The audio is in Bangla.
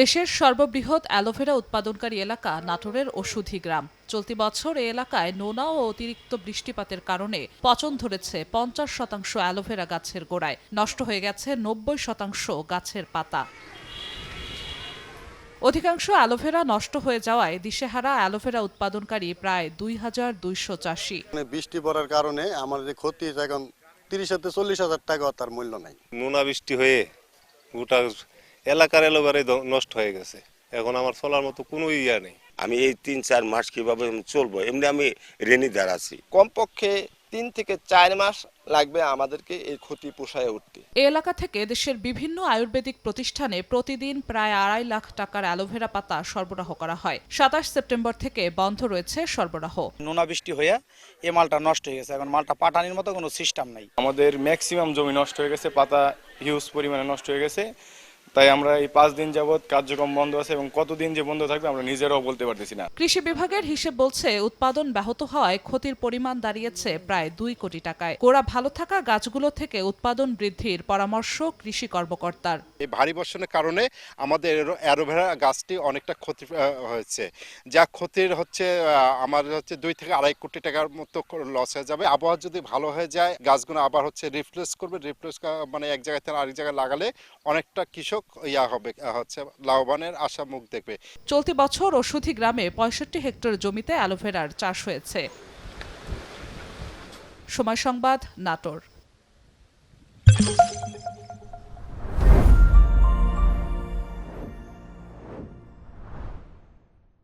দেশের সর্ববৃহৎ অ্যালোভেরা উৎপাদনকারী এলাকা নাটোরের ওষুধি গ্রাম। চলতি বছর এ এলাকায় নোনা ও অতিরিক্ত বৃষ্টিপাতের কারণে পচন ধরেছে 50% অ্যালোভেরা গাছের গোড়ায়। নষ্ট হয়ে গেছে 90% গাছের পাতা। অধিকাংশ অ্যালোভেরা নষ্ট হয়ে যাওয়ায় দিশেহারা অ্যালোভেরা উৎপাদনকারী প্রায় 2200 চাষি। বৃষ্টি পড়ার কারণে আমাদের ক্ষতি এখন 30,000-40,000 টাকা তার মূল্য নাই। নোনা বৃষ্টি হয়ে গোটা এলাকার এলোবারে নষ্ট হয়ে গেছে। এখন আমার চলার মতো কোনো ইয়া নেই। আমি এই 3-4 মাস কিভাবে চলবো, এমনি আমি ঋণীদার আছি। কমপক্ষে 3 থেকে 4 মাস লাগবে আমাদেরকে এই ক্ষতি পোষায় উঠতে। এ এলাকা থেকে দেশের বিভিন্ন আয়ুর্বেদিক প্রতিষ্ঠানে প্রতিদিন প্রায় 2.5 লাখ টাকার অ্যালোভেরা পাতা সরবরাহ করা হয়। 27 সেপ্টেম্বর থেকে বন্ধ রয়েছে সরবরাহ। নোনা বৃষ্টি হয়ে এই মালটা নষ্ট হয়ে গেছে। এখন মালটা পাটানির মতো কোনো সিস্টেম নাই। আমাদের ম্যাক্সিমাম জমি নষ্ট হয়ে গেছে, পাতা হিউজ পরিমাণে নষ্ট হয়ে গেছে। তাই আমরা এই 5 দিন যাবৎ কার্যক্রম বন্ধ আছে এবং কতদিন যে বন্ধ থাকবে আমরা নিজেরাও বলতে পারতেছি না। কৃষি বিভাগের হিসেব বলছে উৎপাদন ব্যাহত হওয়ায় ক্ষতির পরিমাণ দাঁড়িয়েছে প্রায় 2 কোটি টাকায়। গোড়া ভালো থাকা গাছগুলো থেকে উৎপাদন বৃদ্ধির পরামর্শ কৃষি কর্মকর্তার। এই ভারী বর্ষণের কারণে আমাদের অ্যালোভেরা গাছটি অনেকটা ক্ষতি হয়েছে। যা ক্ষতির হচ্ছে আমাদের হচ্ছে 2 থেকে 2.5 কোটি টাকার মতো লস হয়ে যাবে। আবহাওয়া যদি ভালো হয়ে যায় গাছগুলো আবার হচ্ছে রিপ্লেস করবে। মানে এক জায়গা থেকে আরেক জায়গায় লাগালে অনেকটা কৃষক হবে হচ্ছে লাভবানের আশা মুখ দেখবে। চলতি বছর ওষুধি গ্রামে 65 হেক্টর জমিতে অ্যালোভেরার চাষ হয়েছে। সময় সংবাদ, নাটোর।